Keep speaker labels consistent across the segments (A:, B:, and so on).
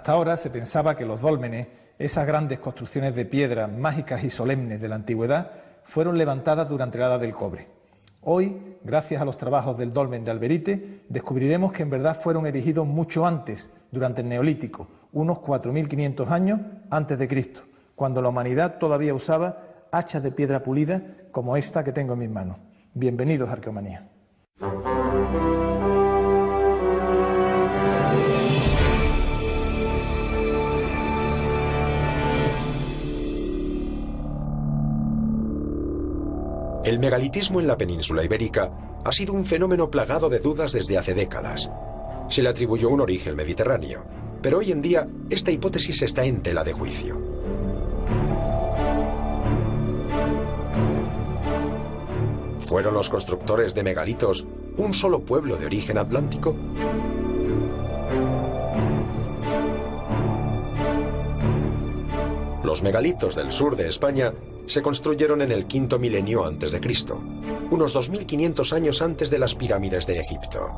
A: Hasta ahora se pensaba que los dólmenes, esas grandes construcciones de piedra mágicas y solemnes de la antigüedad, fueron levantadas durante la Edad del Cobre. Hoy, gracias a los trabajos del dolmen de Alberite, descubriremos que en verdad fueron erigidos mucho antes, durante el Neolítico, unos 4.500 años antes de Cristo, cuando la humanidad todavía usaba hachas de piedra pulida como esta que tengo en mis manos. Bienvenidos a Arqueomanía.
B: El megalitismo en la península ibérica ha sido un fenómeno plagado de dudas desde hace décadas. Se le atribuyó un origen mediterráneo, pero hoy en día esta hipótesis está en tela de juicio. ¿Fueron los constructores de megalitos un solo pueblo de origen atlántico? Los megalitos del sur de España se construyeron en el quinto milenio antes de Cristo, unos 2500 años antes de las pirámides de Egipto.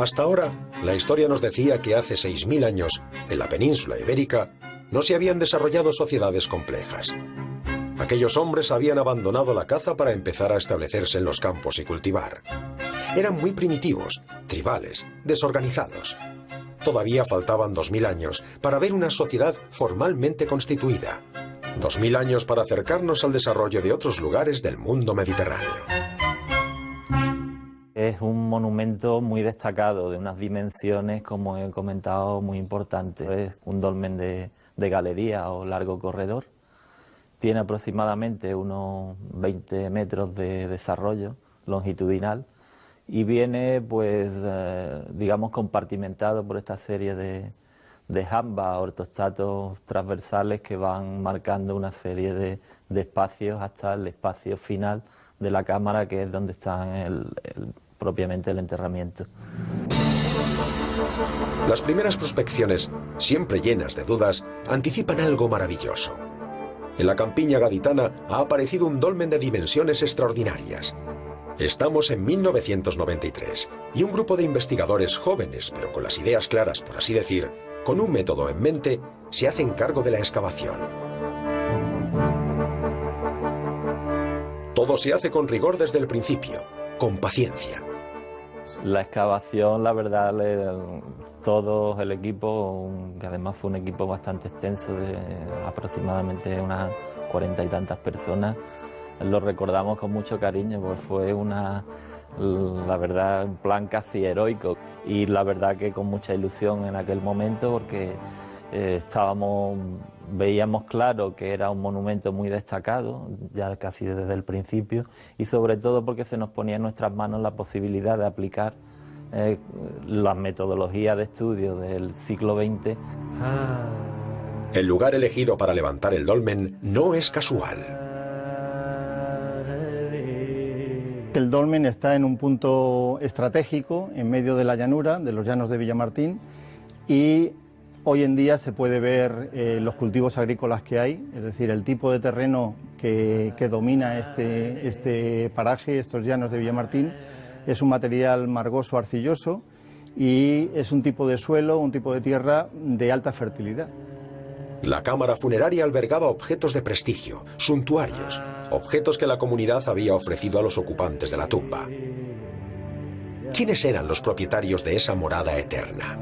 B: Hasta ahora, la historia nos decía que hace 6000 años, en la península ibérica, no se habían desarrollado sociedades complejas. Aquellos hombres habían abandonado la caza para empezar a establecerse en los campos y cultivar. Eran muy primitivos, tribales, desorganizados. Todavía faltaban 2000 años para ver una sociedad formalmente constituida. 2000 años para acercarnos al desarrollo de otros lugares del mundo mediterráneo.
C: Es un monumento muy destacado, de unas dimensiones, como he comentado, muy importantes. Es un dolmen de galería o largo corredor. Tiene aproximadamente unos 20 metros de desarrollo longitudinal y viene, pues, digamos, compartimentado por esta serie de jambas, ortostatos transversales que van marcando una serie de espacios hasta el espacio final de la cámara, que es donde está propiamente el enterramiento.
B: Las primeras prospecciones, siempre llenas de dudas, anticipan algo maravilloso. En la campiña gaditana ha aparecido un dolmen de dimensiones extraordinarias. Estamos en 1993 y un grupo de investigadores jóvenes, pero con las ideas claras, por así decir, con un método en mente, se hacen cargo de la excavación. Todo se hace con rigor desde el principio, con paciencia.
C: La excavación, la verdad, todo el equipo, que además fue un equipo bastante extenso, de aproximadamente unas 40 y tantas personas, lo recordamos con mucho cariño, pues fue la verdad, un plan casi heroico, y la verdad que con mucha ilusión en aquel momento, porque veíamos claro que era un monumento muy destacado, ya casi desde el principio, y sobre todo porque se nos ponía en nuestras manos la posibilidad de aplicar las metodologías de estudio del siglo XX.
B: El lugar elegido para levantar el dolmen no es casual.
D: El dolmen está en un punto estratégico, en medio de la llanura, de los llanos de Villamartín, y hoy en día se puede ver los cultivos agrícolas que hay, es decir, el tipo de terreno que domina este paraje, estos llanos de Villamartín, es un material margoso arcilloso y es un tipo de suelo, un tipo de tierra de alta fertilidad.
B: La cámara funeraria albergaba objetos de prestigio, suntuarios, objetos que la comunidad había ofrecido a los ocupantes de la tumba. ¿Quiénes eran los propietarios de esa morada eterna?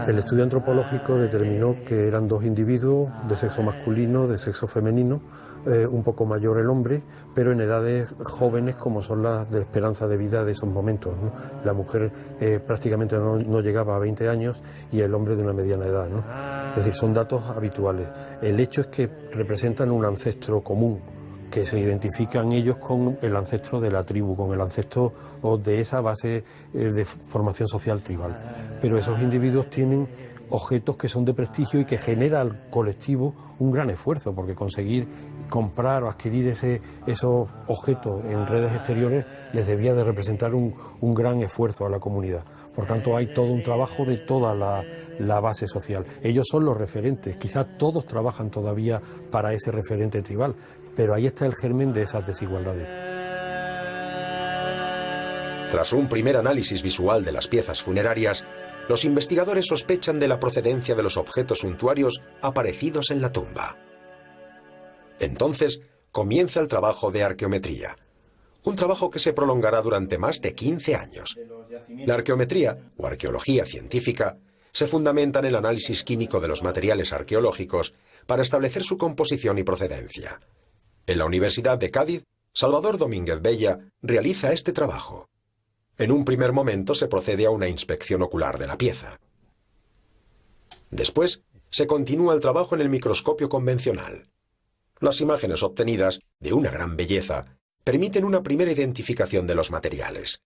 E: El estudio antropológico determinó que eran dos individuos de sexo masculino, de sexo femenino, un poco mayor el hombre, pero en edades jóvenes como son las de esperanza de vida de esos momentos, ¿no? La mujer prácticamente no llegaba a 20 años y el hombre de una mediana edad, ¿no? Es decir, son datos habituales. El hecho es que representan un ancestro común, que se identifican ellos con el ancestro de la tribu, con el ancestro de esa base de formación social tribal. Pero esos individuos tienen objetos que son de prestigio y que genera al colectivo un gran esfuerzo, porque conseguir comprar o adquirir esos objetos en redes exteriores les debía de representar un gran esfuerzo a la comunidad. Por tanto, hay todo un trabajo de toda la base social. Ellos son los referentes, quizás todos trabajan todavía para ese referente tribal, pero ahí está el germen de esas desigualdades.
B: Tras un primer análisis visual de las piezas funerarias, los investigadores sospechan de la procedencia de los objetos suntuarios aparecidos en la tumba. Entonces comienza el trabajo de arqueometría, un trabajo que se prolongará durante más de 15 años. La arqueometría, o arqueología científica, se fundamenta en el análisis químico de los materiales arqueológicos para establecer su composición y procedencia. En la Universidad de Cádiz, Salvador Domínguez Bella realiza este trabajo. En un primer momento se procede a una inspección ocular de la pieza. Después, se continúa el trabajo en el microscopio convencional. Las imágenes obtenidas, de una gran belleza, permiten una primera identificación de los materiales.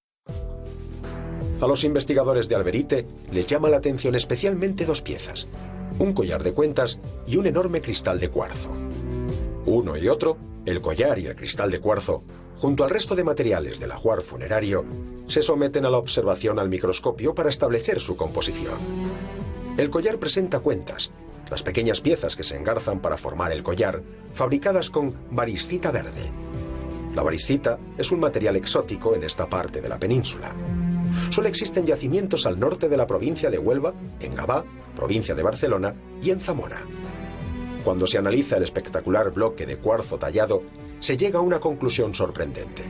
B: A los investigadores de Alberite les llama la atención especialmente dos piezas: un collar de cuentas y un enorme cristal de cuarzo. Uno y otro, el collar y el cristal de cuarzo, junto al resto de materiales del ajuar funerario, se someten a la observación al microscopio para establecer su composición. El collar presenta cuentas, las pequeñas piezas que se engarzan para formar el collar, fabricadas con variscita verde. La variscita es un material exótico en esta parte de la península. Solo existen yacimientos al norte de la provincia de Huelva, en Gavá, provincia de Barcelona, y en Zamora. Cuando se analiza el espectacular bloque de cuarzo tallado, se llega a una conclusión sorprendente.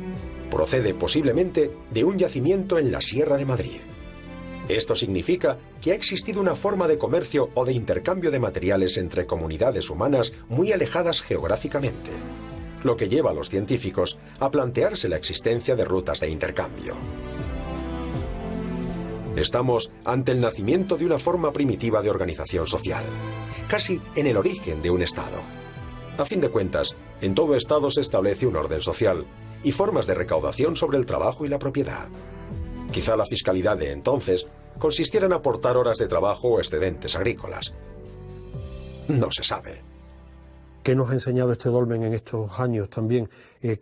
B: Procede posiblemente de un yacimiento en la Sierra de Madrid. Esto significa que ha existido una forma de comercio o de intercambio de materiales entre comunidades humanas muy alejadas geográficamente, lo que lleva a los científicos a plantearse la existencia de rutas de intercambio. Estamos ante el nacimiento de una forma primitiva de organización social, casi en el origen de un Estado. A fin de cuentas, en todo Estado se establece un orden social y formas de recaudación sobre el trabajo y la propiedad. Quizá la fiscalidad de entonces consistiera en aportar horas de trabajo o excedentes agrícolas. No se sabe.
E: ¿Qué nos ha enseñado este dolmen en estos años también?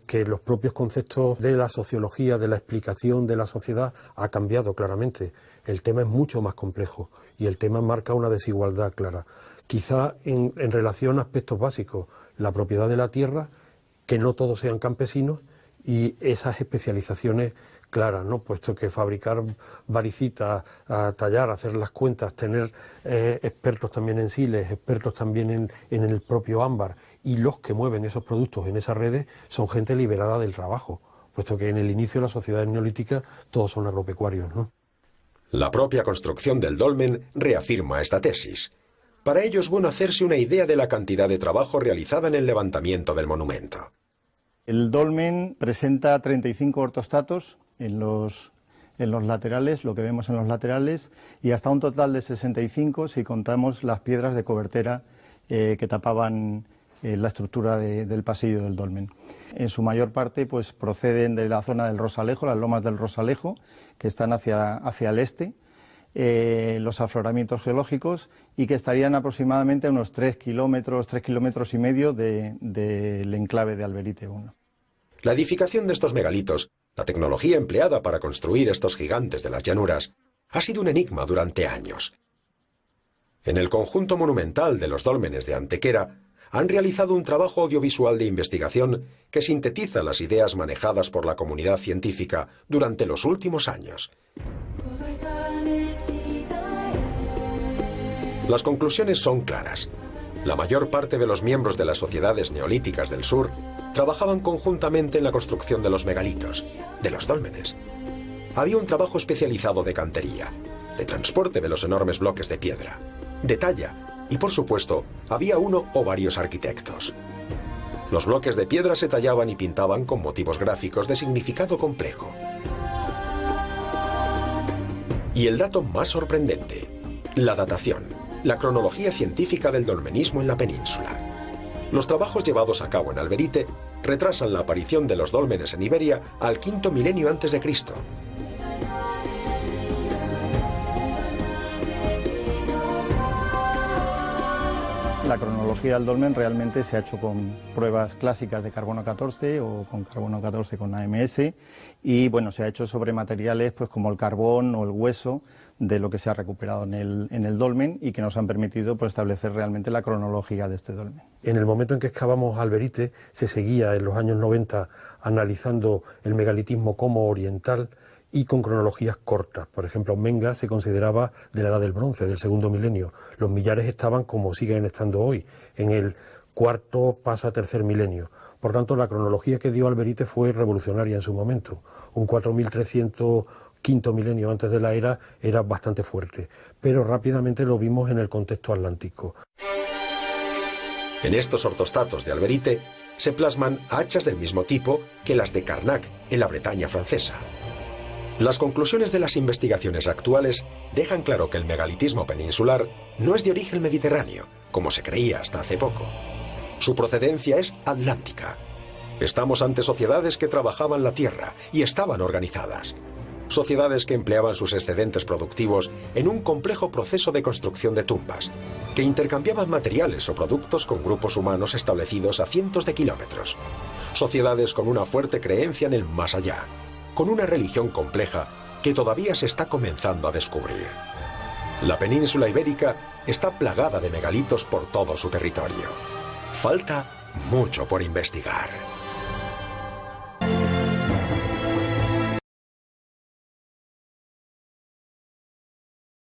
E: Que los propios conceptos de la sociología, de la explicación de la sociedad, ha cambiado claramente. El tema es mucho más complejo y el tema marca una desigualdad clara. Quizá en relación a aspectos básicos, la propiedad de la tierra, que no todos sean campesinos, y esas especializaciones claras, ¿no? Puesto que fabricar varicitas, tallar, hacer las cuentas, tener expertos también en siles, expertos también en el propio ámbar, y los que mueven esos productos en esas redes son gente liberada del trabajo, puesto que en el inicio de las sociedades neolíticas todos son agropecuarios, ¿no?
B: La propia construcción del dolmen reafirma esta tesis. Para ello es bueno hacerse una idea de la cantidad de trabajo realizada en el levantamiento del monumento.
D: El dolmen presenta 35 ortostatos en los laterales, lo que vemos en los laterales, y hasta un total de 65 si contamos las piedras de cobertera que tapaban la estructura del pasillo del dolmen. En su mayor parte pues proceden de la zona del Rosalejo, las lomas del Rosalejo, que están hacia el este, los afloramientos geológicos, y que estarían aproximadamente a unos 3 kilómetros y medio del enclave de Alberite I.
B: La edificación de estos megalitos, la tecnología empleada para construir estos gigantes de las llanuras, ha sido un enigma durante años. En el conjunto monumental de los dólmenes de Antequera han realizado un trabajo audiovisual de investigación que sintetiza las ideas manejadas por la comunidad científica durante los últimos años. Las conclusiones son claras. La mayor parte de los miembros de las sociedades neolíticas del sur trabajaban conjuntamente en la construcción de los megalitos, de los dólmenes. Había un trabajo especializado de cantería, de transporte de los enormes bloques de piedra, de talla, y por supuesto, había uno o varios arquitectos. Los bloques de piedra se tallaban y pintaban con motivos gráficos de significado complejo. Y el dato más sorprendente, la datación, la cronología científica del dolmenismo en la península. Los trabajos llevados a cabo en Alberite retrasan la aparición de los dólmenes en Iberia al V milenio a.C.
D: La cronología del dolmen realmente se ha hecho con pruebas clásicas de carbono 14 o con carbono 14 con AMS, y bueno, se ha hecho sobre materiales pues como el carbón o el hueso de lo que se ha recuperado en el dolmen, y que nos han permitido pues establecer realmente la cronología de este dolmen.
E: En el momento en que excavamos Alberite se seguía en los años 90 analizando el megalitismo como oriental, y con cronologías cortas. Por ejemplo, Menga se consideraba de la Edad del Bronce, del segundo milenio. Los millares estaban, como siguen estando hoy, en el cuarto pasa tercer milenio. Por tanto, la cronología que dio Alberite fue revolucionaria en su momento. Un 4300 quinto milenio antes de la era era bastante fuerte, pero rápidamente lo vimos en el contexto atlántico.
B: En estos ortostatos de Alberite se plasman hachas del mismo tipo que las de Carnac en la Bretaña francesa. Las conclusiones de las investigaciones actuales dejan claro que el megalitismo peninsular no es de origen mediterráneo, como se creía hasta hace poco. Su procedencia es atlántica. Estamos ante sociedades que trabajaban la tierra y estaban organizadas. Sociedades que empleaban sus excedentes productivos en un complejo proceso de construcción de tumbas, que intercambiaban materiales o productos con grupos humanos establecidos a cientos de kilómetros. Sociedades con una fuerte creencia en el más allá, con una religión compleja que todavía se está comenzando a descubrir. La península ibérica está plagada de megalitos por todo su territorio. Falta mucho por investigar.